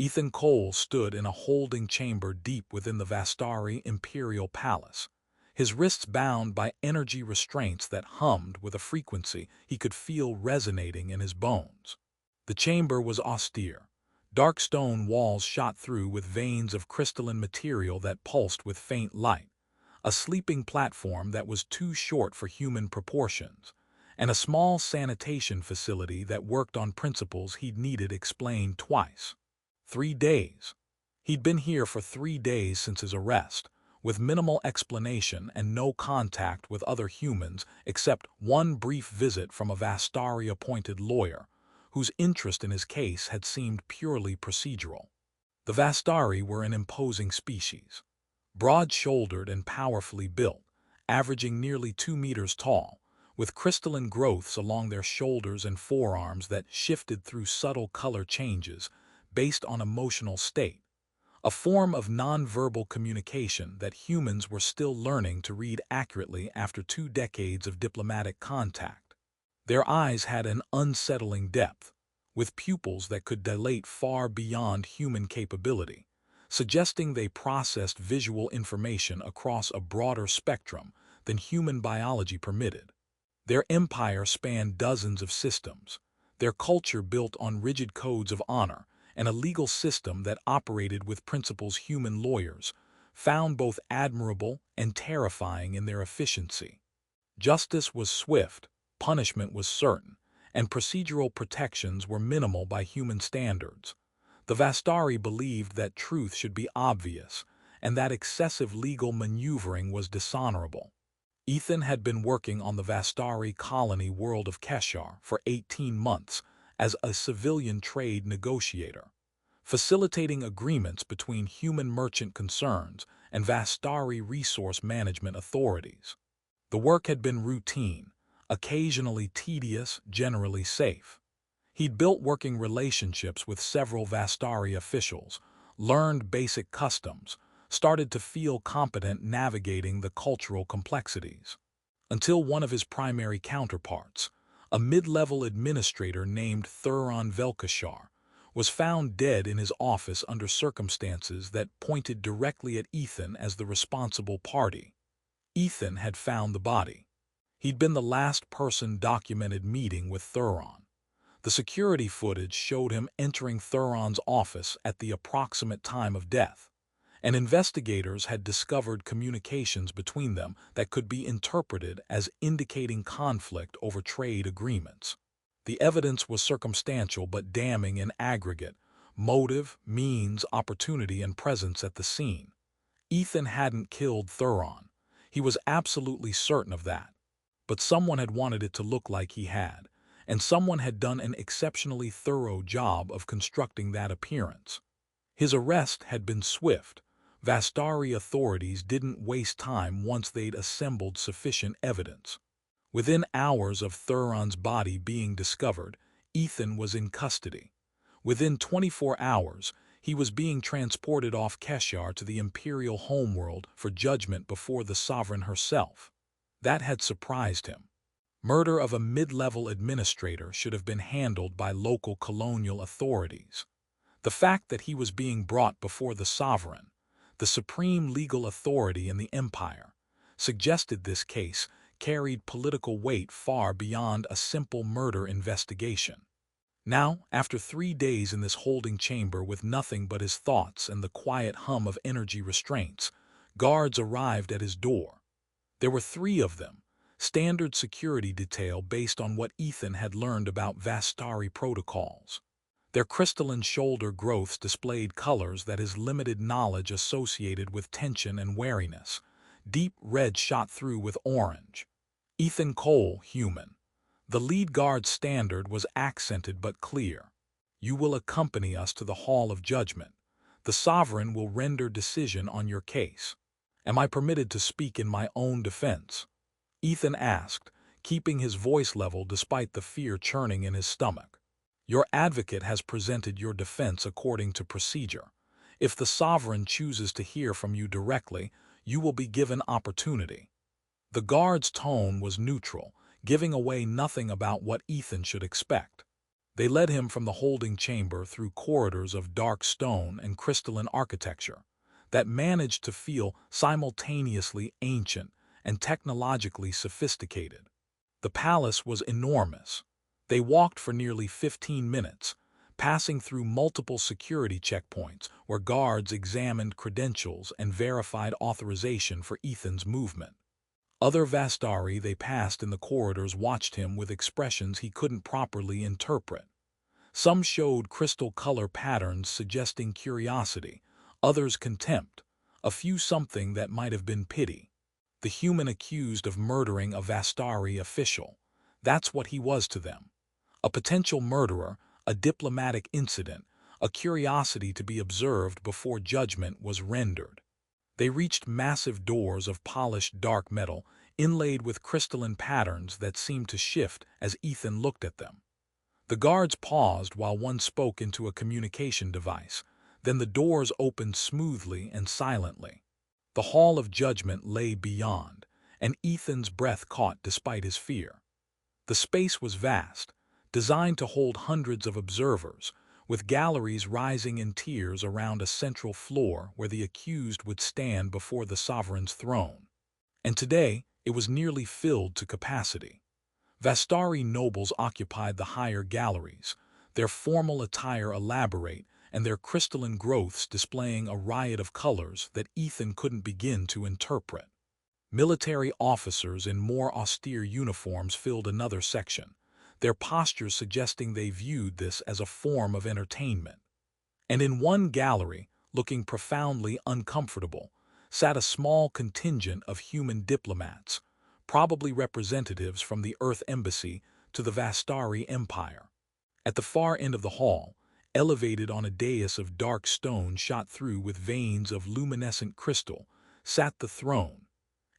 Ethan Cole stood in a holding chamber deep within the Vastari imperial palace, his wrists bound by energy restraints that hummed with a frequency he could feel resonating in his bones. The chamber was austere. Dark stone walls shot through with veins of crystalline material that pulsed with faint light, a sleeping platform that was too short for human proportions, and a small sanitation facility that worked on principles he'd needed explained twice. 3 days. He'd been here for 3 days since his arrest, with minimal explanation and no contact with other humans except one brief visit from a Vastari-appointed lawyer, whose interest in his case had seemed purely procedural. The Vastari were an imposing species, broad-shouldered and powerfully built, averaging nearly 2 meters tall, with crystalline growths along their shoulders and forearms that shifted through subtle color changes based on emotional state, a form of nonverbal communication that humans were still learning to read accurately after 2 decades of diplomatic contact. Their eyes had an unsettling depth, with pupils that could dilate far beyond human capability, suggesting they processed visual information across a broader spectrum than human biology permitted. Their empire spanned dozens of systems, their culture built on rigid codes of honor, and a legal system that operated with principles human lawyers found both admirable and terrifying in their efficiency. Justice was swift, punishment was certain, and procedural protections were minimal by human standards. The Vastari believed that truth should be obvious, and that excessive legal maneuvering was dishonorable. Ethan had been working on the Vastari colony world of Keshar for 18 months as a civilian trade negotiator, facilitating agreements between human merchant concerns and Vastari resource management authorities. The work had been routine, occasionally tedious, generally safe. He'd built working relationships with several Vastari officials, learned basic customs, started to feel competent navigating the cultural complexities, until one of his primary counterparts, a mid-level administrator named Thuron Velkashar, was found dead in his office under circumstances that pointed directly at Ethan as the responsible party. Ethan had found the body. He'd been the last person documented meeting with Thuron. The security footage showed him entering Thuron's office at the approximate time of death, and investigators had discovered communications between them that could be interpreted as indicating conflict over trade agreements. The evidence was circumstantial but damning in aggregate: motive, means, opportunity, and presence at the scene. Ethan hadn't killed Thuron. He was absolutely certain of that. But someone had wanted it to look like he had, and someone had done an exceptionally thorough job of constructing that appearance. His arrest had been swift. Vastari authorities didn't waste time once they'd assembled sufficient evidence. Within hours of Thuron's body being discovered, Ethan was in custody. Within 24 hours, he was being transported off Keshar to the imperial homeworld for judgment before the Sovereign herself. That had surprised him. Murder of a mid-level administrator should have been handled by local colonial authorities. The fact that he was being brought before the Sovereign, the supreme legal authority in the empire, suggested this case carried political weight far beyond a simple murder investigation. Now, after 3 days in this holding chamber with nothing but his thoughts and the quiet hum of energy restraints, guards arrived at his door. There were 3 of them, standard security detail based on what Ethan had learned about Vastari protocols. Their crystalline shoulder growths displayed colors that his limited knowledge associated with tension and wariness. Deep red shot through with orange. Ethan Cole, human. The lead guard's standard was accented but clear. You will accompany us to the Hall of Judgment. The Sovereign will render decision on your case. Am I permitted to speak in my own defense? Ethan asked, keeping his voice level despite the fear churning in his stomach. Your advocate has presented your defense according to procedure. If the Sovereign chooses to hear from you directly, you will be given opportunity. The guard's tone was neutral, giving away nothing about what Ethan should expect. They led him from the holding chamber through corridors of dark stone and crystalline architecture that managed to feel simultaneously ancient and technologically sophisticated. The palace was enormous. They walked for nearly 15 minutes, passing through multiple security checkpoints where guards examined credentials and verified authorization for Ethan's movement. Other Vastari they passed in the corridors watched him with expressions he couldn't properly interpret. Some showed crystal color patterns suggesting curiosity, others contempt, a few something that might have been pity. The human accused of murdering a Vastari official, that's what he was to them. A potential murderer, a diplomatic incident, a curiosity to be observed before judgment was rendered. They reached massive doors of polished dark metal, inlaid with crystalline patterns that seemed to shift as Ethan looked at them. The guards paused while one spoke into a communication device. Then the doors opened smoothly and silently. The hall of judgment lay beyond, and Ethan's breath caught despite his fear. The space was vast, designed to hold hundreds of observers, with galleries rising in tiers around a central floor where the accused would stand before the sovereign's throne. And today, it was nearly filled to capacity. Vastari nobles occupied the higher galleries, their formal attire elaborate and their crystalline growths displaying a riot of colors that Ethan couldn't begin to interpret. Military officers in more austere uniforms filled another section, their postures suggesting they viewed this as a form of entertainment. And in one gallery, looking profoundly uncomfortable, sat a small contingent of human diplomats, probably representatives from the Earth Embassy to the Vastari Empire. At the far end of the hall, elevated on a dais of dark stone shot through with veins of luminescent crystal, sat the throne,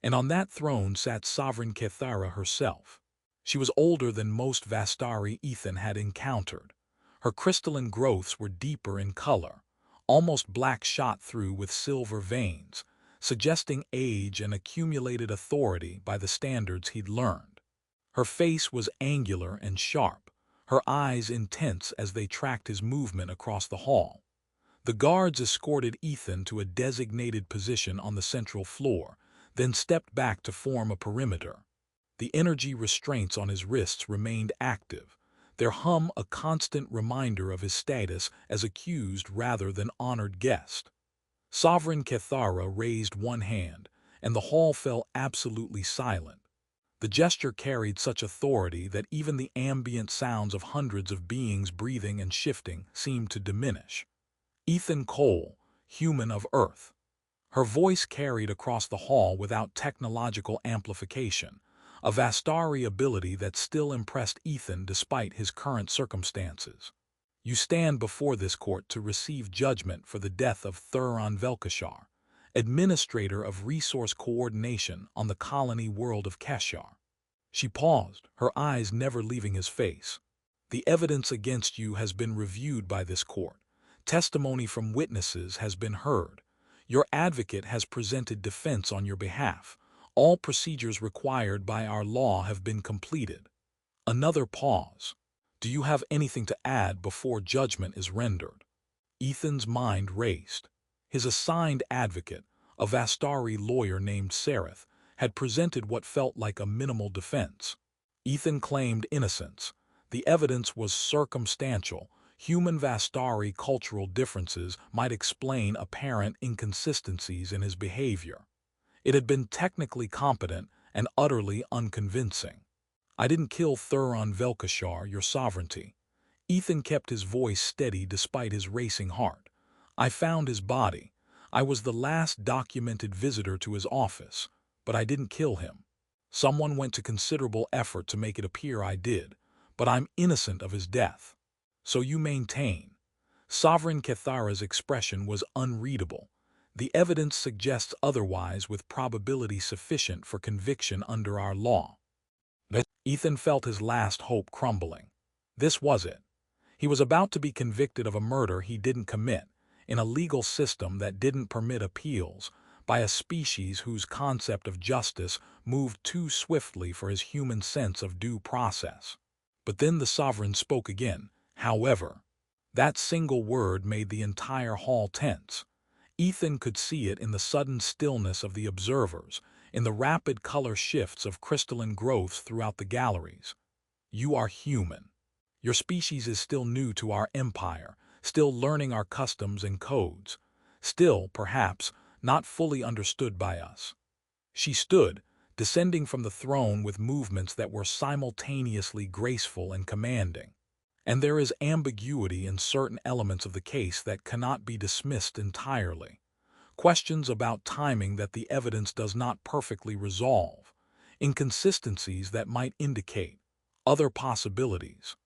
and on that throne sat Sovereign Kethara herself. She was older than most Vastari Ethan had encountered. Her crystalline growths were deeper in color, almost black shot through with silver veins, suggesting age and accumulated authority by the standards he'd learned. Her face was angular and sharp, her eyes intense as they tracked his movement across the hall. The guards escorted Ethan to a designated position on the central floor, then stepped back to form a perimeter. The energy restraints on his wrists remained active, their hum a constant reminder of his status as accused rather than honored guest. Sovereign Kethara raised one hand, and the hall fell absolutely silent. The gesture carried such authority that even the ambient sounds of hundreds of beings breathing and shifting seemed to diminish. Ethan Cole, human of Earth. Her voice carried across the hall without technological amplification, a Vastari ability that still impressed Ethan despite his current circumstances. You stand before this court to receive judgment for the death of Thuron Velkashar, administrator of resource coordination on the colony world of Keshar. She paused, her eyes never leaving his face. The evidence against you has been reviewed by this court. Testimony from witnesses has been heard. Your advocate has presented defense on your behalf. All procedures required by our law have been completed. Another pause. Do you have anything to add before judgment is rendered? Ethan's mind raced. His assigned advocate, a Vastari lawyer named Sereth, had presented what felt like a minimal defense. Ethan claimed innocence. The evidence was circumstantial. Human Vastari cultural differences might explain apparent inconsistencies in his behavior. It had been technically competent and utterly unconvincing. I didn't kill Thuron Velkashar, your sovereignty. Ethan kept his voice steady despite his racing heart. I found his body. I was the last documented visitor to his office, but I didn't kill him. Someone went to considerable effort to make it appear I did, but I'm innocent of his death. So you maintain. Sovereign Kethara's expression was unreadable. The evidence suggests otherwise with probability sufficient for conviction under our law. Ethan felt his last hope crumbling. This was it. He was about to be convicted of a murder he didn't commit, in a legal system that didn't permit appeals, by a species whose concept of justice moved too swiftly for his human sense of due process. But then the sovereign spoke again, However, that single word made the entire hall tense. Ethan could see it in the sudden stillness of the observers, in the rapid color shifts of crystalline growths throughout the galleries. You are human. Your species is still new to our empire, still learning our customs and codes, still, perhaps, not fully understood by us. She stood, descending from the throne with movements that were simultaneously graceful and commanding. And there is ambiguity in certain elements of the case that cannot be dismissed entirely. Questions about timing that the evidence does not perfectly resolve, inconsistencies that might indicate other possibilities.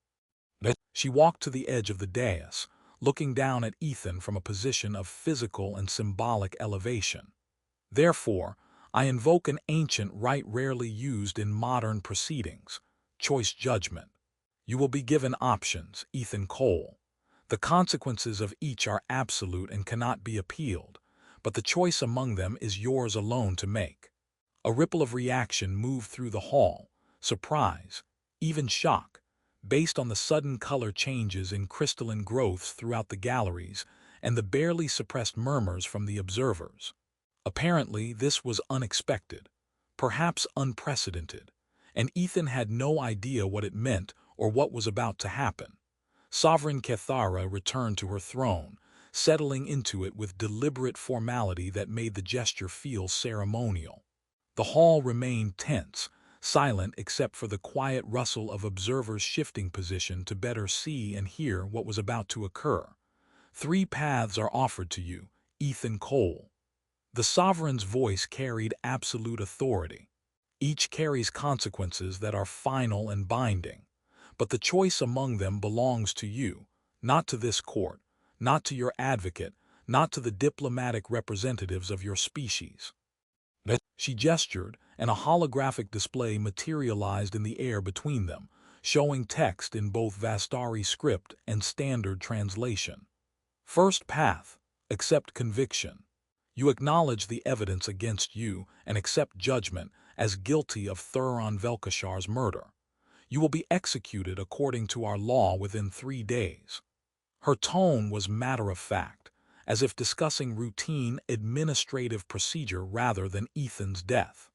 She walked to the edge of the dais, looking down at Ethan from a position of physical and symbolic elevation. Therefore, I invoke an ancient right rarely used in modern proceedings, choice judgment. You will be given options, Ethan Cole. The consequences of each are absolute and cannot be appealed, but the choice among them is yours alone to make. A ripple of reaction moved through the hall, surprise, even shock, based on the sudden color changes in crystalline growths throughout the galleries and the barely suppressed murmurs from the observers. Apparently, this was unexpected, perhaps unprecedented, and Ethan had no idea what it meant or what was about to happen. Sovereign Kethara returned to her throne, settling into it with deliberate formality that made the gesture feel ceremonial. The hall remained tense, silent except for the quiet rustle of observers shifting position to better see and hear what was about to occur. 3 paths are offered to you, Ethan Cole. The sovereign's voice carried absolute authority. Each carries consequences that are final and binding, but the choice among them belongs to you, not to this court, not to your advocate, not to the diplomatic representatives of your species. She gestured, and a holographic display materialized in the air between them, showing text in both Vastari script and standard translation. First path, accept conviction. You acknowledge the evidence against you and accept judgment as guilty of Thuron Velkashar's murder. You will be executed according to our law within 3 days. Her tone was matter-of-fact, as if discussing routine administrative procedure rather than Ethan's death.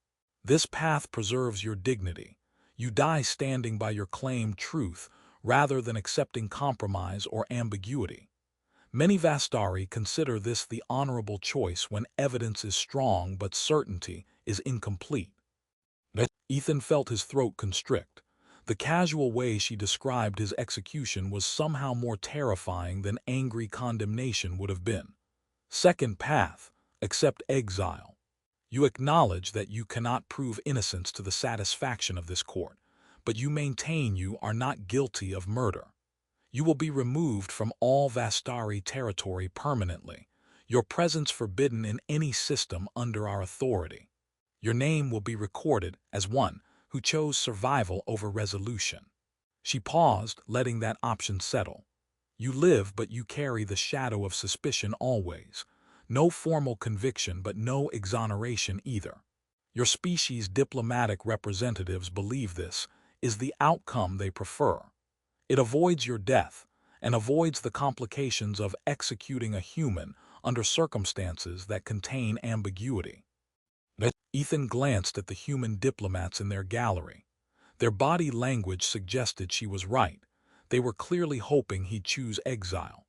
This path preserves your dignity. You die standing by your claimed truth rather than accepting compromise or ambiguity. Many Vastari consider this the honorable choice when evidence is strong but certainty is incomplete. Ethan felt his throat constrict. The casual way she described his execution was somehow more terrifying than angry condemnation would have been. Second path, accept exile. You acknowledge that you cannot prove innocence to the satisfaction of this court, but you maintain you are not guilty of murder. You will be removed from all Vastari territory permanently, your presence forbidden in any system under our authority. Your name will be recorded as one who chose survival over resolution. She paused, letting that option settle. You live, but you carry the shadow of suspicion always. No formal conviction, but no exoneration either. Your species' diplomatic representatives believe this is the outcome they prefer. It avoids your death and avoids the complications of executing a human under circumstances that contain ambiguity. Ethan glanced at the human diplomats in their gallery. Their body language suggested she was right. They were clearly hoping he'd choose exile.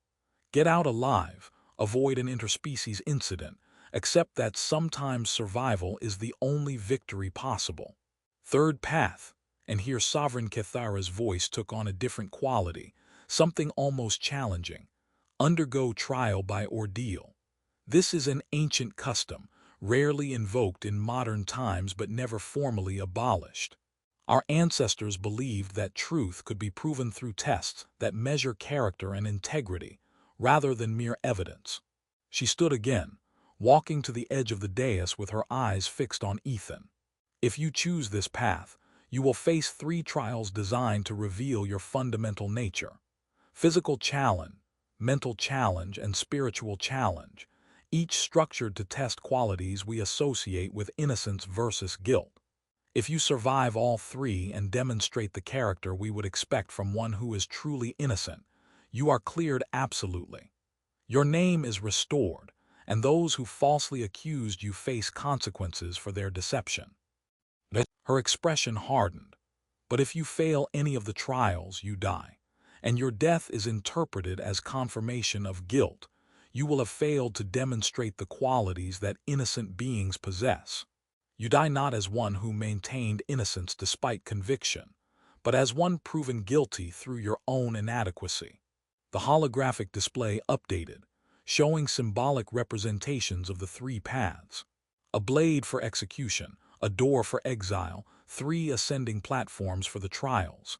Get out alive, avoid an interspecies incident, accept that sometimes survival is the only victory possible. Third path, and here Sovereign Kethara's voice took on a different quality, something almost challenging. Undergo trial by ordeal. This is an ancient custom, rarely invoked in modern times but never formally abolished. Our ancestors believed that truth could be proven through tests that measure character and integrity, rather than mere evidence. She stood again, walking to the edge of the dais with her eyes fixed on Ethan. If you choose this path, you will face 3 trials designed to reveal your fundamental nature. Physical challenge, mental challenge, and spiritual challenge, each structured to test qualities we associate with innocence versus guilt. If you survive all 3 and demonstrate the character we would expect from one who is truly innocent, You are cleared absolutely. Your name is restored, and those who falsely accused you face consequences for their deception. Her expression hardened. But if you fail any of the trials, you die, and your death is interpreted as confirmation of guilt. You will have failed to demonstrate the qualities that innocent beings possess. You die not as one who maintained innocence despite conviction, but as one proven guilty through your own inadequacy. The holographic display updated, showing symbolic representations of the three paths. A blade for execution, a door for exile, 3 ascending platforms for the trials.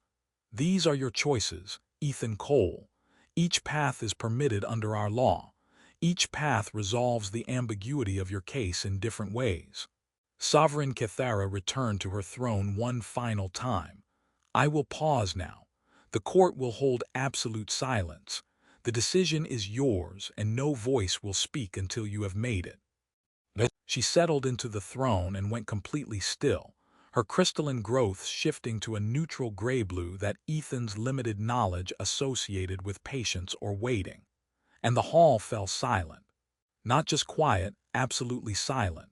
These are your choices, Ethan Cole. Each path is permitted under our law. Each path resolves the ambiguity of your case in different ways. Sovereign Kethara returned to her throne one final time. I will pause now. The court will hold absolute silence. The decision is yours, and no voice will speak until you have made it. She settled into the throne and went completely still, her crystalline growth shifting to a neutral gray-blue that Ethan's limited knowledge associated with patience or waiting. And the hall fell silent. Not just quiet, absolutely silent.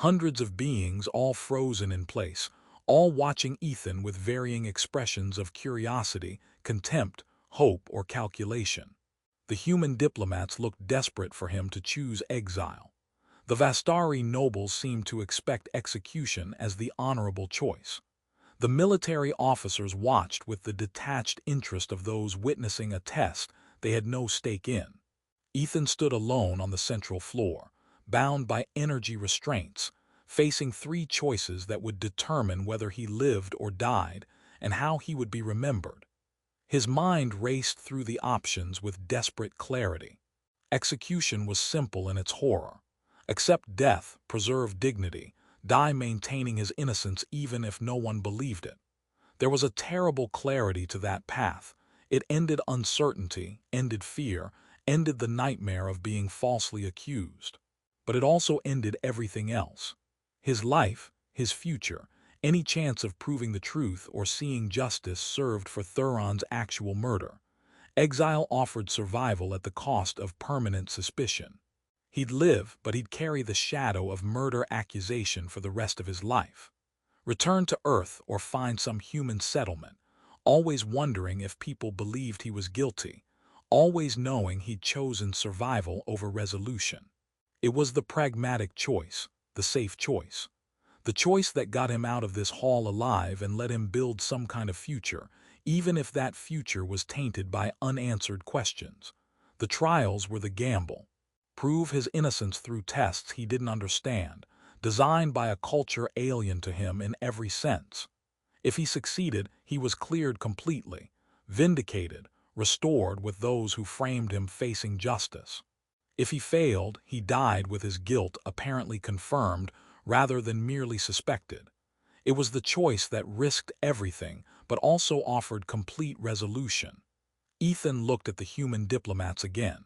Hundreds of beings all frozen in place, all watching Ethan with varying expressions of curiosity, contempt, hope, or calculation. The human diplomats looked desperate for him to choose exile. The Vastari nobles seemed to expect execution as the honorable choice. The military officers watched with the detached interest of those witnessing a test they had no stake in. Ethan stood alone on the central floor, bound by energy restraints, facing 3 choices that would determine whether he lived or died and how he would be remembered. His mind raced through the options with desperate clarity. Execution was simple in its horror. Accept death, preserve dignity, die maintaining his innocence even if no one believed it. There was a terrible clarity to that path. It ended uncertainty, ended fear, ended the nightmare of being falsely accused. But it also ended everything else. His life, his future, any chance of proving the truth or seeing justice served for Thuron's actual murder. Exile offered survival at the cost of permanent suspicion. He'd live, but he'd carry the shadow of murder accusation for the rest of his life. Return to Earth or find some human settlement, always wondering if people believed he was guilty, always knowing he'd chosen survival over resolution. It was the pragmatic choice, the safe choice. The choice that got him out of this hall alive and let him build some kind of future, even if that future was tainted by unanswered questions. The trials were the gamble. Prove his innocence through tests he didn't understand, designed by a culture alien to him in every sense. If he succeeded, he was cleared completely, vindicated, restored with those who framed him facing justice. If he failed, he died with his guilt apparently confirmed rather than merely suspected. It was the choice that risked everything but also offered complete resolution. Ethan looked at the human diplomats again.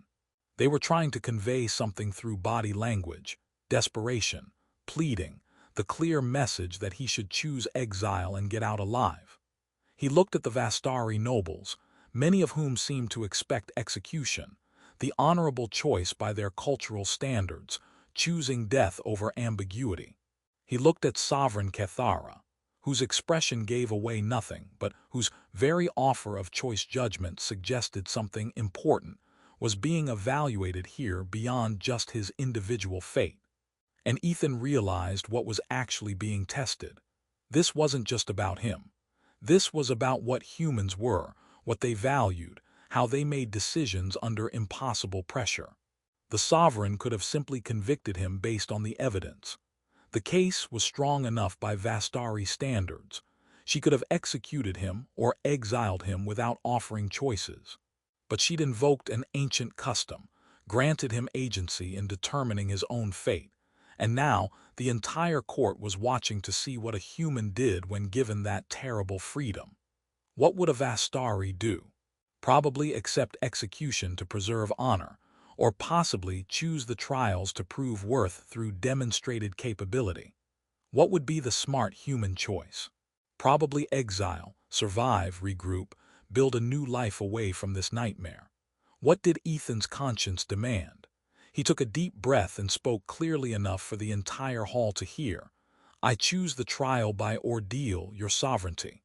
They were trying to convey something through body language, desperation, pleading, the clear message that he should choose exile and get out alive. He looked at the Vastari nobles, many of whom seemed to expect execution, the honorable choice by their cultural standards, choosing death over ambiguity. He looked at Sovereign Kethara, whose expression gave away nothing, but whose very offer of choice judgment suggested something important was being evaluated here beyond just his individual fate. And Ethan realized what was actually being tested. This wasn't just about him. This was about what humans were, what they valued, how they made decisions under impossible pressure. The sovereign could have simply convicted him based on the evidence. The case was strong enough by Vastari standards. She could have executed him or exiled him without offering choices. But she'd invoked an ancient custom, granted him agency in determining his own fate, and now the entire court was watching to see what a human did when given that terrible freedom. What would a Vastari do? Probably accept execution to preserve honor, or possibly choose the trials to prove worth through demonstrated capability. What would be the smart human choice? Probably exile, survive, regroup, build a new life away from this nightmare. What did Ethan's conscience demand? He took a deep breath and spoke clearly enough for the entire hall to hear. "I choose the trial by ordeal, your sovereignty."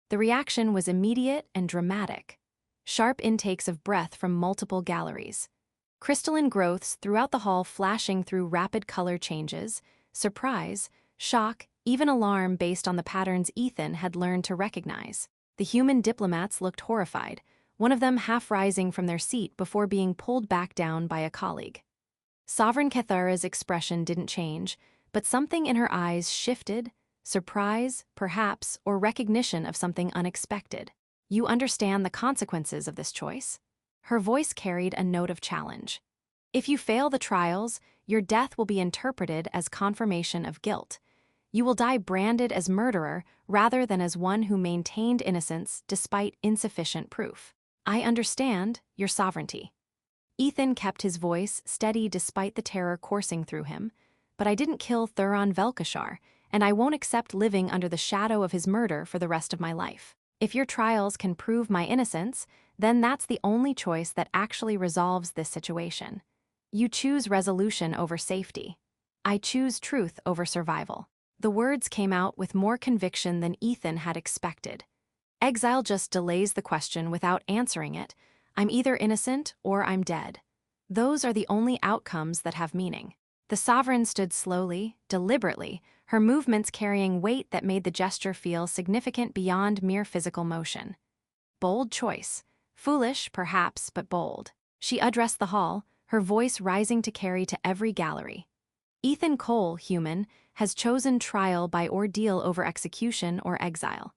The reaction was immediate and dramatic. Sharp intakes of breath from multiple galleries. Crystalline growths throughout the hall flashing through rapid color changes, surprise, shock, even alarm based on the patterns Ethan had learned to recognize. The human diplomats looked horrified, one of them half rising from their seat before being pulled back down by a colleague. Sovereign Kethara's expression didn't change, but something in her eyes shifted, surprise, perhaps, or recognition of something unexpected. "You understand the consequences of this choice?" Her voice carried a note of challenge. "If you fail the trials, your death will be interpreted as confirmation of guilt. You will die branded as murderer rather than as one who maintained innocence despite insufficient proof. I understand your sovereignty." Ethan kept his voice steady despite the terror coursing through him. "But I didn't kill Thuron Velkashar, and I won't accept living under the shadow of his murder for the rest of my life. If your trials can prove my innocence, then that's the only choice that actually resolves this situation. You choose resolution over safety. I choose truth over survival." The words came out with more conviction than Ethan had expected. Exile just delays the question without answering it. I'm either innocent or I'm dead. Those are the only outcomes that have meaning. The sovereign stood slowly, deliberately, her movements carrying weight that made the gesture feel significant beyond mere physical motion. Bold choice. Foolish, perhaps, but bold. She addressed the hall, her voice rising to carry to every gallery. Ethan Cole, human, has chosen trial by ordeal over execution or exile.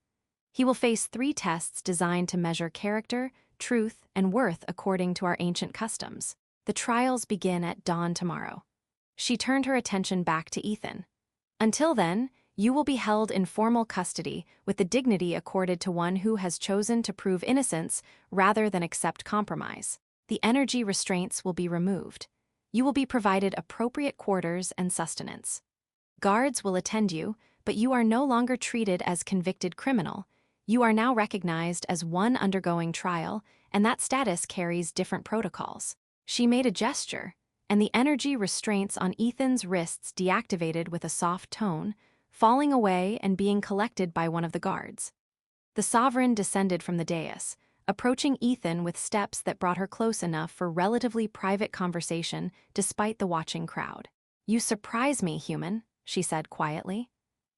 He will face 3 tests designed to measure character, truth, and worth according to our ancient customs. The trials begin at dawn tomorrow. She turned her attention back to Ethan. "Until then, you will be held in formal custody with the dignity accorded to one who has chosen to prove innocence rather than accept compromise. The energy restraints will be removed. You will be provided appropriate quarters and sustenance. Guards will attend you, but you are no longer treated as convicted criminal. You are now recognized as one undergoing trial, and that status carries different protocols." She made a gesture, and the energy restraints on Ethan's wrists deactivated with a soft tone, falling away and being collected by one of the guards. The sovereign descended from the dais, approaching Ethan with steps that brought her close enough for relatively private conversation despite the watching crowd. "You surprise me, human," she said quietly.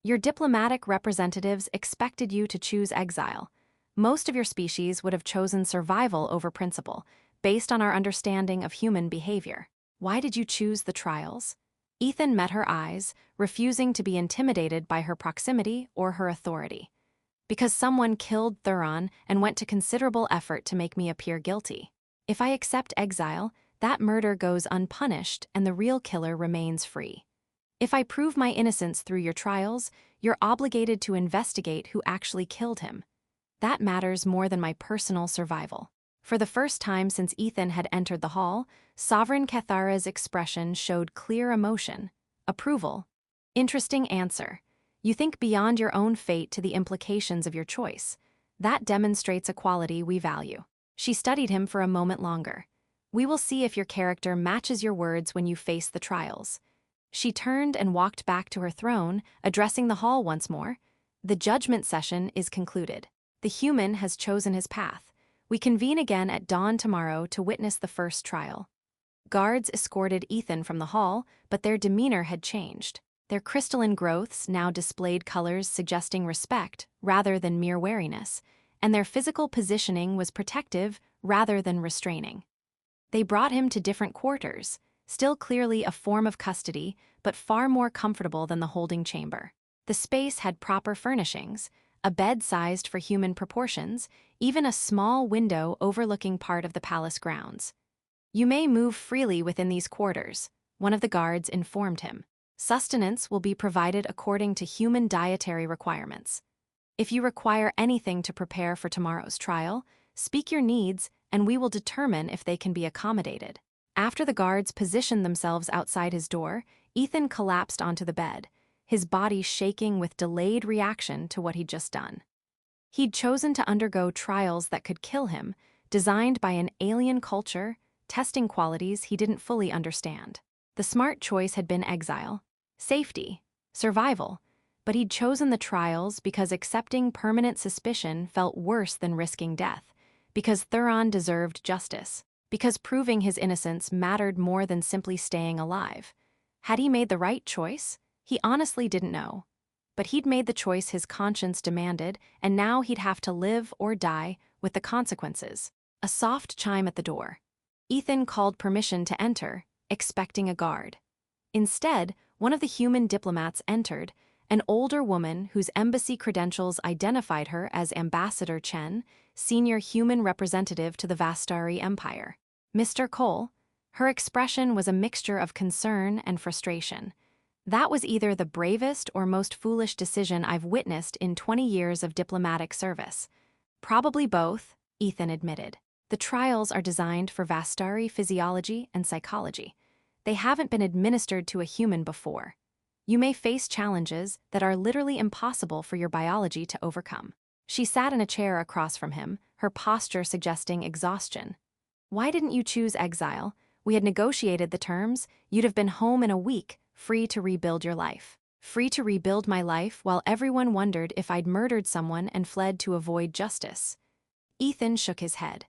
"Your diplomatic representatives expected you to choose exile. Most of your species would have chosen survival over principle, based on our understanding of human behavior. Why did you choose the trials?" Ethan met her eyes, refusing to be intimidated by her proximity or her authority. "Because someone killed Thuron and went to considerable effort to make me appear guilty. If I accept exile, that murder goes unpunished and the real killer remains free. If I prove my innocence through your trials, you're obligated to investigate who actually killed him. That matters more than my personal survival." For the first time since Ethan had entered the hall, Sovereign Kethara's expression showed clear emotion. Approval. "Interesting answer. You think beyond your own fate to the implications of your choice. That demonstrates a quality we value." She studied him for a moment longer. "We will see if your character matches your words when you face the trials." She turned and walked back to her throne, addressing the hall once more. The judgment session is concluded. The human has chosen his path. We convene again at dawn tomorrow to witness the first trial. Guards escorted Ethan from the hall, but their demeanor had changed. Their crystalline growths now displayed colors suggesting respect rather than mere wariness, and their physical positioning was protective rather than restraining. They brought him to different quarters, still clearly a form of custody, but far more comfortable than the holding chamber. The space had proper furnishings, a bed sized for human proportions, even a small window overlooking part of the palace grounds. "You may move freely within these quarters," one of the guards informed him. "Sustenance will be provided according to human dietary requirements. If you require anything to prepare for tomorrow's trial, speak your needs and we will determine if they can be accommodated." After the guards positioned themselves outside his door, Ethan collapsed onto the bed, his body shaking with delayed reaction to what he'd just done. He'd chosen to undergo trials that could kill him, designed by an alien culture, testing qualities he didn't fully understand. The smart choice had been exile, safety, survival, but he'd chosen the trials because accepting permanent suspicion felt worse than risking death, because Thuron deserved justice, because proving his innocence mattered more than simply staying alive. Had he made the right choice? He honestly didn't know. But he'd made the choice his conscience demanded, and now he'd have to live or die with the consequences. A soft chime at the door. Ethan called permission to enter, expecting a guard. Instead, one of the human diplomats entered, an older woman whose embassy credentials identified her as Ambassador Chen, senior human representative to the Vastari Empire. "Mr. Cole." Her expression was a mixture of concern and frustration. "That was either the bravest or most foolish decision I've witnessed in 20 years of diplomatic service." "Probably both," Ethan admitted. "The trials are designed for Vastari physiology and psychology. They haven't been administered to a human before. You may face challenges that are literally impossible for your biology to overcome." She sat in a chair across from him, her posture suggesting exhaustion. "Why didn't you choose exile? We had negotiated the terms. You'd have been home in a week, free to rebuild your life." "Free to rebuild my life while everyone wondered if I'd murdered someone and fled to avoid justice." Ethan shook his head.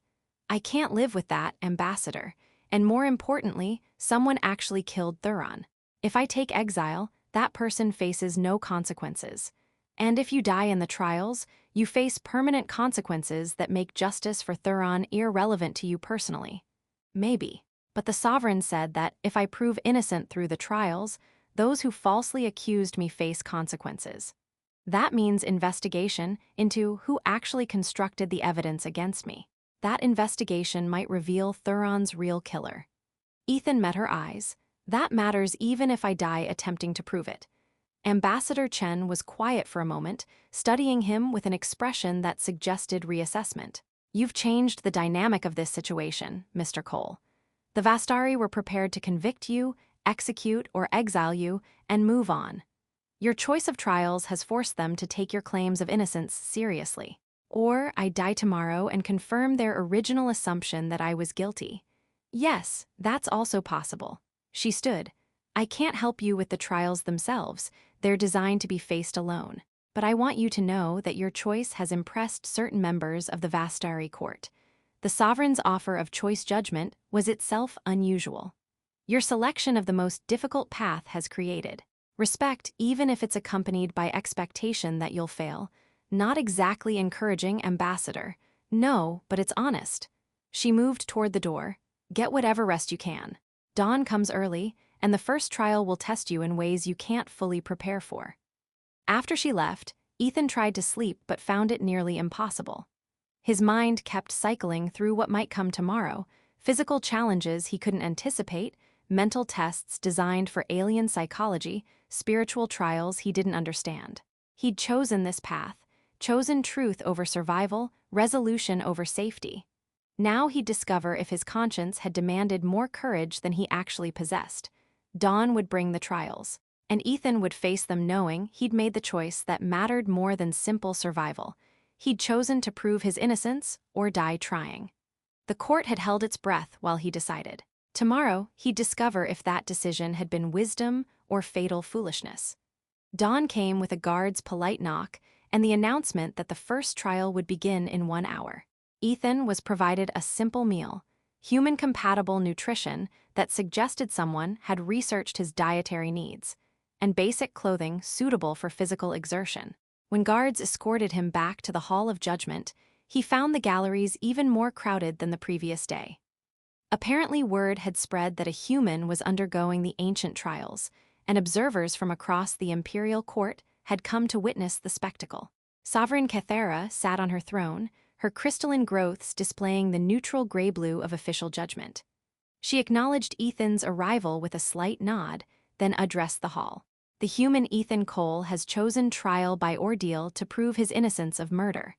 "I can't live with that, Ambassador. And more importantly, someone actually killed Thuron. If I take exile, that person faces no consequences. And if you die in the trials, you face permanent consequences that make justice for Thuron irrelevant to you personally." "Maybe. But the Sovereign said that if I prove innocent through the trials, those who falsely accused me face consequences. That means investigation into who actually constructed the evidence against me. That investigation might reveal Thuron's real killer." Ethan met her eyes. "That matters even if I die attempting to prove it." Ambassador Chen was quiet for a moment, studying him with an expression that suggested reassessment. "You've changed the dynamic of this situation, Mr. Cole. The Vastari were prepared to convict you, execute or exile you, and move on. Your choice of trials has forced them to take your claims of innocence seriously. Or I die tomorrow and confirm their original assumption that I was guilty. Yes, that's also possible." She stood. "I can't help you with the trials themselves. They're designed to be faced alone. But I want you to know that your choice has impressed certain members of the Vastari court. The Sovereign's offer of choice judgment was itself unusual. Your selection of the most difficult path has created respect, even if it's accompanied by expectation that you'll fail. Not exactly encouraging, Ambassador. No, but it's honest." She moved toward the door. "Get whatever rest you can. Dawn comes early, and the first trial will test you in ways you can't fully prepare for." After she left, Ethan tried to sleep but found it nearly impossible. His mind kept cycling through what might come tomorrow, physical challenges he couldn't anticipate, mental tests designed for alien psychology, spiritual trials he didn't understand. He'd chosen this path, chosen truth over survival, resolution over safety. Now he'd discover if his conscience had demanded more courage than he actually possessed. Dawn would bring the trials, and Ethan would face them knowing he'd made the choice that mattered more than simple survival. He'd chosen to prove his innocence or die trying. The court had held its breath while he decided. Tomorrow, he'd discover if that decision had been wisdom or fatal foolishness. Dawn came with a guard's polite knock and the announcement that the first trial would begin in 1 hour. Ethan was provided a simple meal, human-compatible nutrition that suggested someone had researched his dietary needs, and basic clothing suitable for physical exertion. When guards escorted him back to the Hall of Judgment, he found the galleries even more crowded than the previous day. Apparently, word had spread that a human was undergoing the ancient trials, and observers from across the imperial court had come to witness the spectacle. Sovereign Kethara sat on her throne, her crystalline growths displaying the neutral gray-blue of official judgment. She acknowledged Ethan's arrival with a slight nod, then addressed the hall. The human Ethan Cole has chosen trial by ordeal to prove his innocence of murder.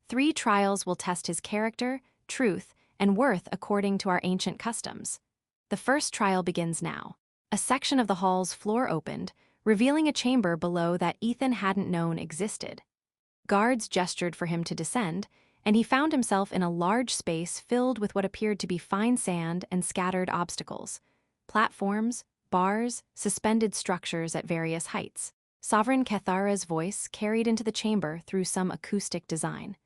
3 trials will test his character, truth, and worth according to our ancient customs. The first trial begins now. A section of the hall's floor opened, revealing a chamber below that Ethan hadn't known existed. Guards gestured for him to descend, and he found himself in a large space filled with what appeared to be fine sand and scattered obstacles. Platforms, bars, suspended structures at various heights. Sovereign Kethara's voice carried into the chamber through some acoustic design.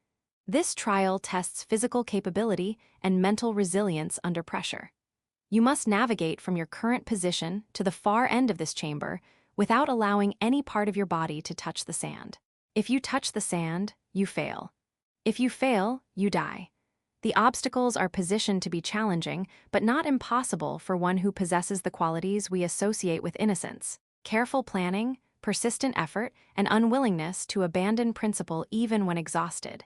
This trial tests physical capability and mental resilience under pressure. You must navigate from your current position to the far end of this chamber without allowing any part of your body to touch the sand. If you touch the sand, you fail. If you fail, you die. The obstacles are positioned to be challenging, but not impossible for one who possesses the qualities we associate with innocence: careful planning, persistent effort, and unwillingness to abandon principle even when exhausted.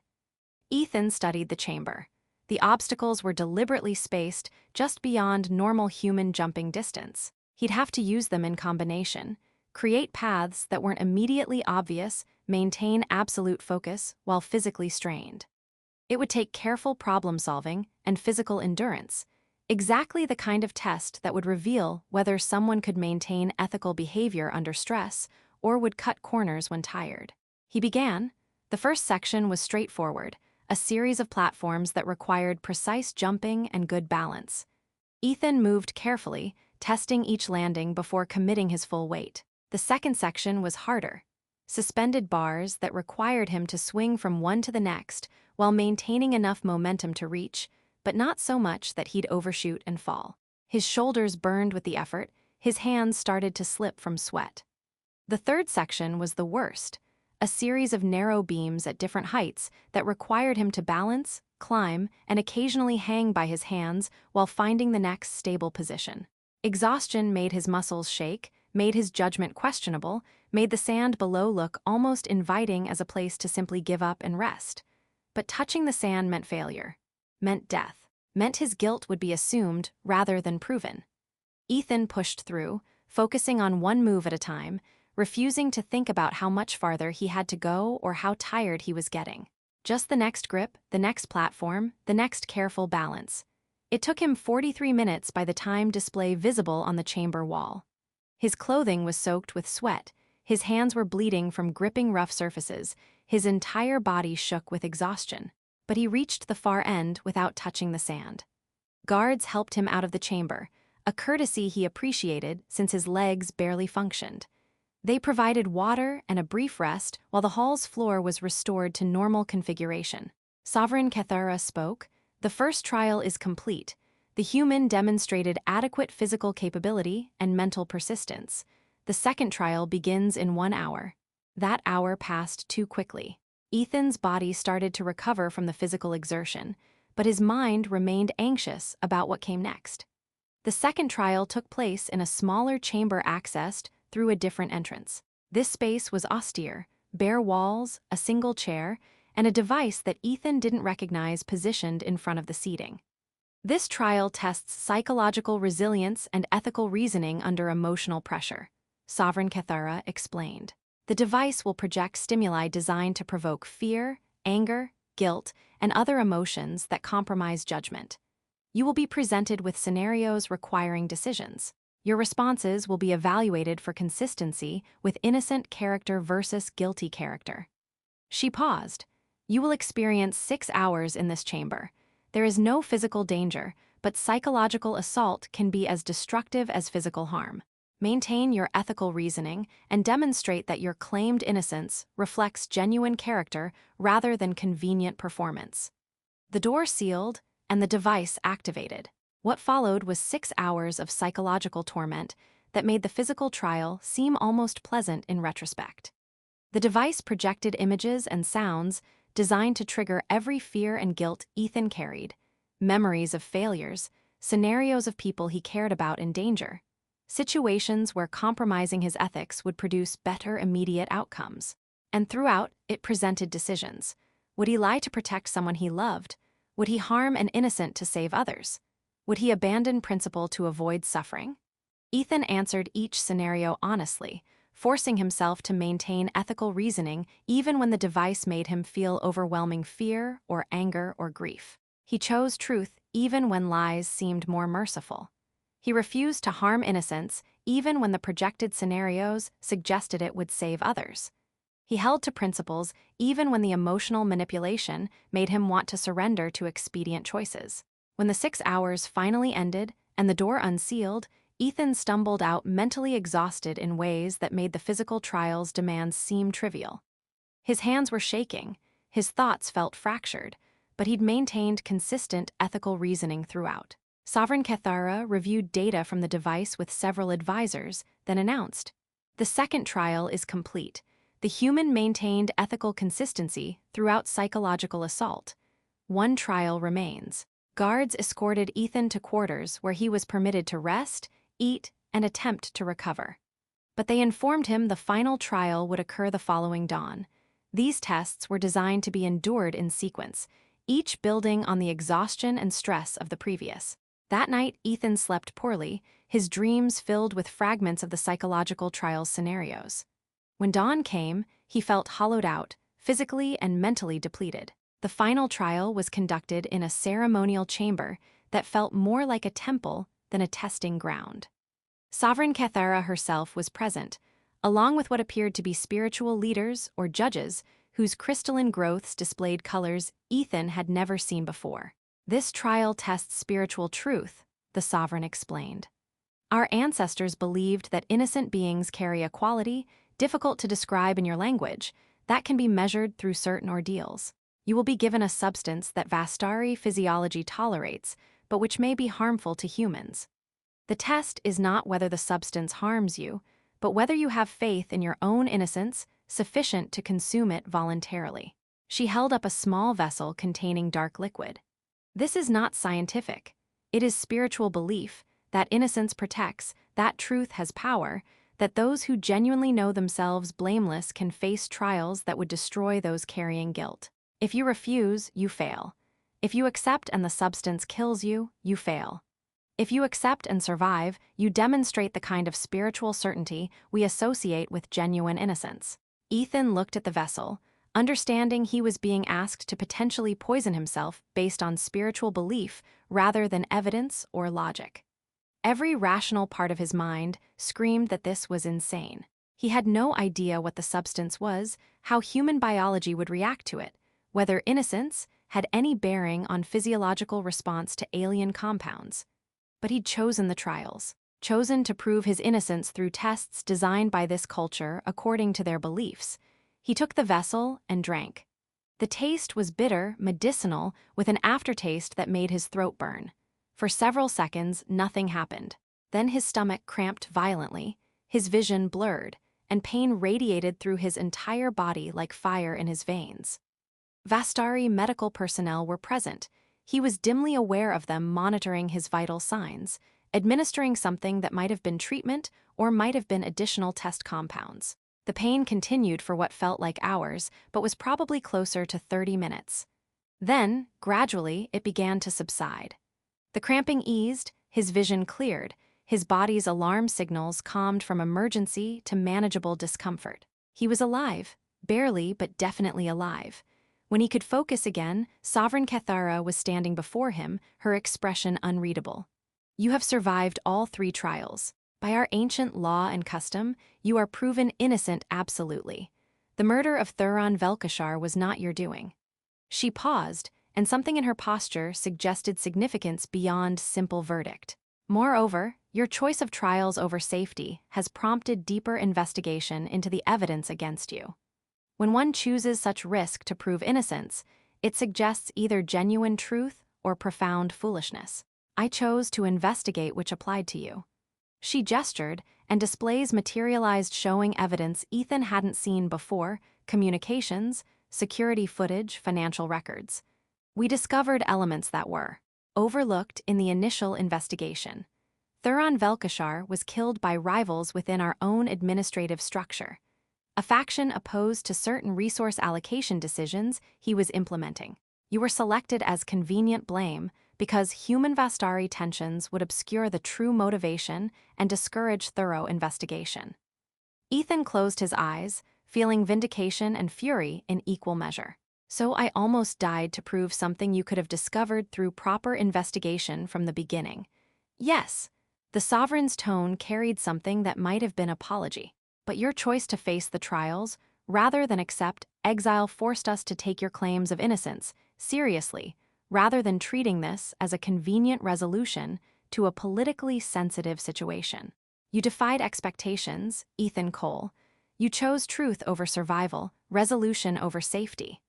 Ethan studied the chamber. The obstacles were deliberately spaced just beyond normal human jumping distance. He'd have to use them in combination, create paths that weren't immediately obvious, maintain absolute focus while physically strained. It would take careful problem-solving and physical endurance, exactly the kind of test that would reveal whether someone could maintain ethical behavior under stress or would cut corners when tired. He began. The first section was straightforward, a series of platforms that required precise jumping and good balance. Ethan moved carefully, testing each landing before committing his full weight. The second section was harder. Suspended bars that required him to swing from one to the next while maintaining enough momentum to reach, but not so much that he'd overshoot and fall. His shoulders burned with the effort, his hands started to slip from sweat. The third section was the worst, a series of narrow beams at different heights that required him to balance, climb, and occasionally hang by his hands while finding the next stable position. Exhaustion made his muscles shake, made his judgment questionable, made the sand below look almost inviting as a place to simply give up and rest. But touching the sand meant failure, meant death, meant his guilt would be assumed rather than proven. Ethan pushed through, focusing on one move at a time, refusing to think about how much farther he had to go or how tired he was getting. Just the next grip, the next platform, the next careful balance. It took him 43 minutes by the time display visible on the chamber wall. His clothing was soaked with sweat, his hands were bleeding from gripping rough surfaces, his entire body shook with exhaustion. But he reached the far end without touching the sand. Guards helped him out of the chamber, a courtesy he appreciated since his legs barely functioned. They provided water and a brief rest while the hall's floor was restored to normal configuration. Sovereign Kethara spoke. The first trial is complete. The human demonstrated adequate physical capability and mental persistence. The second trial begins in 1 hour. That hour passed too quickly. Ethan's body started to recover from the physical exertion, but his mind remained anxious about what came next. The second trial took place in a smaller chamber accessed through a different entrance. This space was austere, bare walls, a single chair, and a device that Ethan didn't recognize positioned in front of the seating. This trial tests psychological resilience and ethical reasoning under emotional pressure, Sovereign Kethara explained. The device will project stimuli designed to provoke fear, anger, guilt, and other emotions that compromise judgment. You will be presented with scenarios requiring decisions. Your responses will be evaluated for consistency with innocent character versus guilty character. She paused. You will experience 6 hours in this chamber. There is no physical danger, but psychological assault can be as destructive as physical harm. Maintain your ethical reasoning and demonstrate that your claimed innocence reflects genuine character rather than convenient performance. The door sealed and the device activated. What followed was 6 hours of psychological torment that made the physical trial seem almost pleasant in retrospect. The device projected images and sounds designed to trigger every fear and guilt Ethan carried, memories of failures, scenarios of people he cared about in danger, situations where compromising his ethics would produce better immediate outcomes. And throughout, it presented decisions. Would he lie to protect someone he loved? Would he harm an innocent to save others? Would he abandon principle to avoid suffering? Ethan answered each scenario honestly, forcing himself to maintain ethical reasoning even when the device made him feel overwhelming fear or anger or grief. He chose truth even when lies seemed more merciful. He refused to harm innocents even when the projected scenarios suggested it would save others. He held to principles even when the emotional manipulation made him want to surrender to expedient choices. When the 6 hours finally ended and the door unsealed, Ethan stumbled out mentally exhausted in ways that made the physical trial's demands seem trivial. His hands were shaking, his thoughts felt fractured, but he'd maintained consistent ethical reasoning throughout. Sovereign Kethara reviewed data from the device with several advisors, then announced, "The second trial is complete. The human maintained ethical consistency throughout psychological assault. One trial remains." Guards escorted Ethan to quarters where he was permitted to rest, eat, and attempt to recover. But they informed him the final trial would occur the following dawn. These tests were designed to be endured in sequence, each building on the exhaustion and stress of the previous. That night, Ethan slept poorly, his dreams filled with fragments of the psychological trial's scenarios. When dawn came, he felt hollowed out, physically and mentally depleted. The final trial was conducted in a ceremonial chamber that felt more like a temple than a testing ground. Sovereign Kethara herself was present, along with what appeared to be spiritual leaders or judges whose crystalline growths displayed colors Ethan had never seen before. "This trial tests spiritual truth," the sovereign explained. "Our ancestors believed that innocent beings carry a quality difficult to describe in your language that can be measured through certain ordeals. You will be given a substance that Vastari physiology tolerates, but which may be harmful to humans. The test is not whether the substance harms you, but whether you have faith in your own innocence sufficient to consume it voluntarily." She held up a small vessel containing dark liquid. "This is not scientific. It is spiritual belief that innocence protects, that truth has power, that those who genuinely know themselves blameless can face trials that would destroy those carrying guilt. If you refuse, you fail. If you accept and the substance kills you, you fail. If you accept and survive, you demonstrate the kind of spiritual certainty we associate with genuine innocence." Ethan looked at the vessel, understanding he was being asked to potentially poison himself based on spiritual belief rather than evidence or logic. Every rational part of his mind screamed that this was insane. He had no idea what the substance was, how human biology would react to it, whether innocence had any bearing on physiological response to alien compounds. But he'd chosen the trials, chosen to prove his innocence through tests designed by this culture according to their beliefs. He took the vessel and drank. The taste was bitter, medicinal, with an aftertaste that made his throat burn. For several seconds, nothing happened. Then his stomach cramped violently, his vision blurred, and pain radiated through his entire body like fire in his veins. Vastari medical personnel were present. He was dimly aware of them monitoring his vital signs, administering something that might have been treatment or might have been additional test compounds. The pain continued for what felt like hours, but was probably closer to 30 minutes. Then, gradually, it began to subside. The cramping eased, his vision cleared, his body's alarm signals calmed from emergency to manageable discomfort. He was alive, barely but definitely alive. When he could focus again, Sovereign Kethara was standing before him, her expression unreadable. "You have survived all 3 trials. By our ancient law and custom, you are proven innocent absolutely. The murder of Thuron Velkashar was not your doing." She paused, and something in her posture suggested significance beyond simple verdict. "Moreover, Your choice of trials over safety has prompted deeper investigation into the evidence against you. When one chooses such risk to prove innocence, it suggests either genuine truth or profound foolishness. I chose to investigate which applied to you. She gestured, and displays materialized showing evidence Ethan hadn't seen before: communications, security footage, financial records. We discovered elements that were overlooked in the initial investigation. Thuron Velkashar was killed by rivals within our own administrative structure, a faction opposed to certain resource allocation decisions he was implementing. You were selected as convenient blame because human Vastari tensions would obscure the true motivation and discourage thorough investigation. Ethan closed his eyes, feeling vindication and fury in equal measure. So I almost died to prove something you could have discovered through proper investigation from the beginning. Yes, the Sovereign's tone carried something that might have been apology. But your choice to face the trials, rather than accept exile, forced us to take your claims of innocence seriously, rather than treating this as a convenient resolution to a politically sensitive situation. You defied expectations, Ethan Cole. You chose truth over survival, resolution over safety.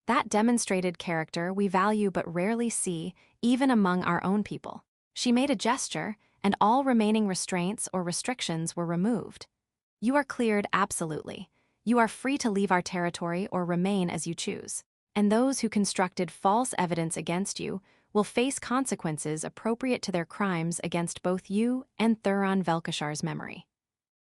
That demonstrated character we value but rarely see, even among our own people. She made a gesture, and all remaining restraints or restrictions were removed. You are cleared absolutely. You are free to leave our territory or remain as you choose. And those who constructed false evidence against you will face consequences appropriate to their crimes against both you and Thuron Velkashar's memory.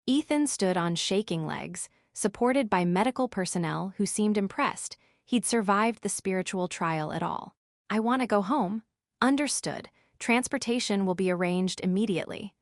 Ethan stood on shaking legs, supported by medical personnel who seemed impressed he'd survived the spiritual trial at all. I want to go home. Understood. Transportation will be arranged immediately.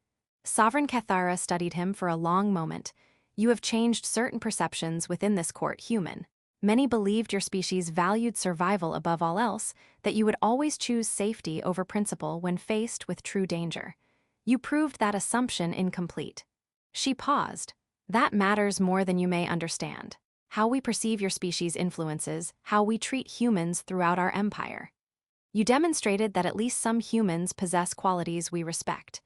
Sovereign Kethara studied him for a long moment. You have changed certain perceptions within this court, human. Many believed your species valued survival above all else, that you would always choose safety over principle when faced with true danger. You proved that assumption incomplete. She paused. That matters more than you may understand. How we perceive your species influences how we treat humans throughout our empire. You demonstrated that at least some humans possess qualities we respect: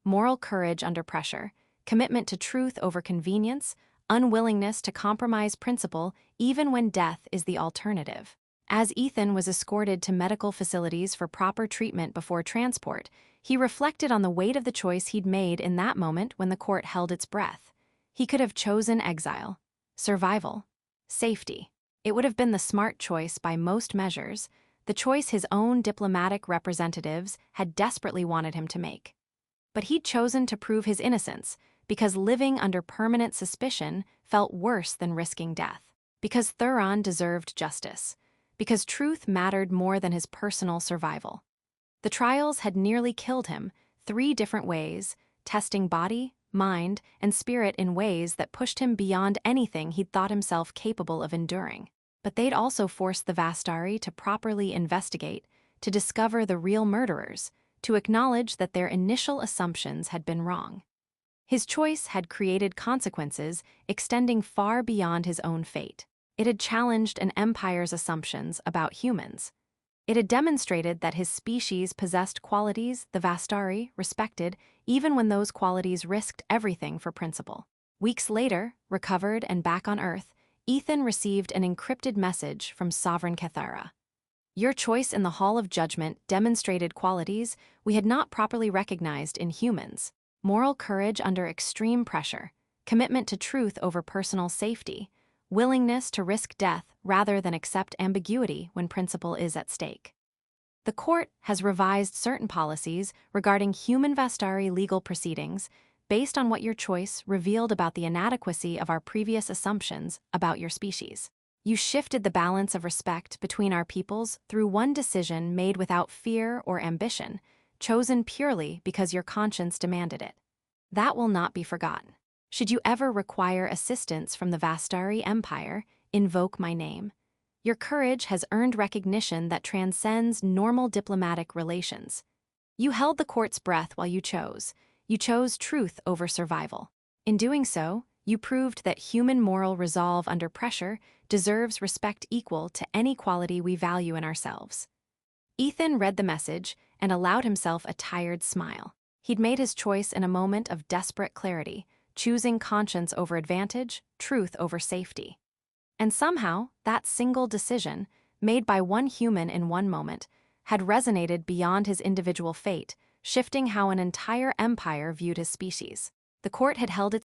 moral courage under pressure, commitment to truth over convenience, unwillingness to compromise principle even when death is the alternative. As Ethan was escorted to medical facilities for proper treatment before transport, he reflected on the weight of the choice he'd made in that moment when the court held its breath. He could have chosen exile, survival, safety. It would have been the smart choice by most measures, the choice his own diplomatic representatives had desperately wanted him to make. But he'd chosen to prove his innocence because living under permanent suspicion felt worse than risking death, because Thuron deserved justice, because truth mattered more than his personal survival. The trials had nearly killed him, 3 different ways, testing body, mind, and spirit in ways that pushed him beyond anything he'd thought himself capable of enduring. But they'd also forced the Vastari to properly investigate, to discover the real murderers, to acknowledge that their initial assumptions had been wrong. His choice had created consequences extending far beyond his own fate. It had challenged an empire's assumptions about humans. It had demonstrated that his species possessed qualities the Vastari respected, even when those qualities risked everything for principle. Weeks later, recovered and back on Earth, Ethan received an encrypted message from Sovereign Kethara. Your choice in the Hall of Judgment demonstrated qualities we had not properly recognized in humans: moral courage under extreme pressure, commitment to truth over personal safety, willingness to risk death rather than accept ambiguity when principle is at stake. The court has revised certain policies regarding human Vastari legal proceedings based on what your choice revealed about the inadequacy of our previous assumptions about your species. You shifted the balance of respect between our peoples through one decision made without fear or ambition, chosen purely because your conscience demanded it. That will not be forgotten. Should you ever require assistance from the Vastari Empire, invoke my name. Your courage has earned recognition that transcends normal diplomatic relations. You held the court's breath while you chose. You chose truth over survival. In doing so, you proved that human moral resolve under pressure deserves respect equal to any quality we value in ourselves. Ethan read the message and allowed himself a tired smile. He'd made his choice in a moment of desperate clarity, choosing conscience over advantage, truth over safety. And somehow, that single decision, made by one human in one moment, had resonated beyond his individual fate, shifting how an entire empire viewed his species. The court had held its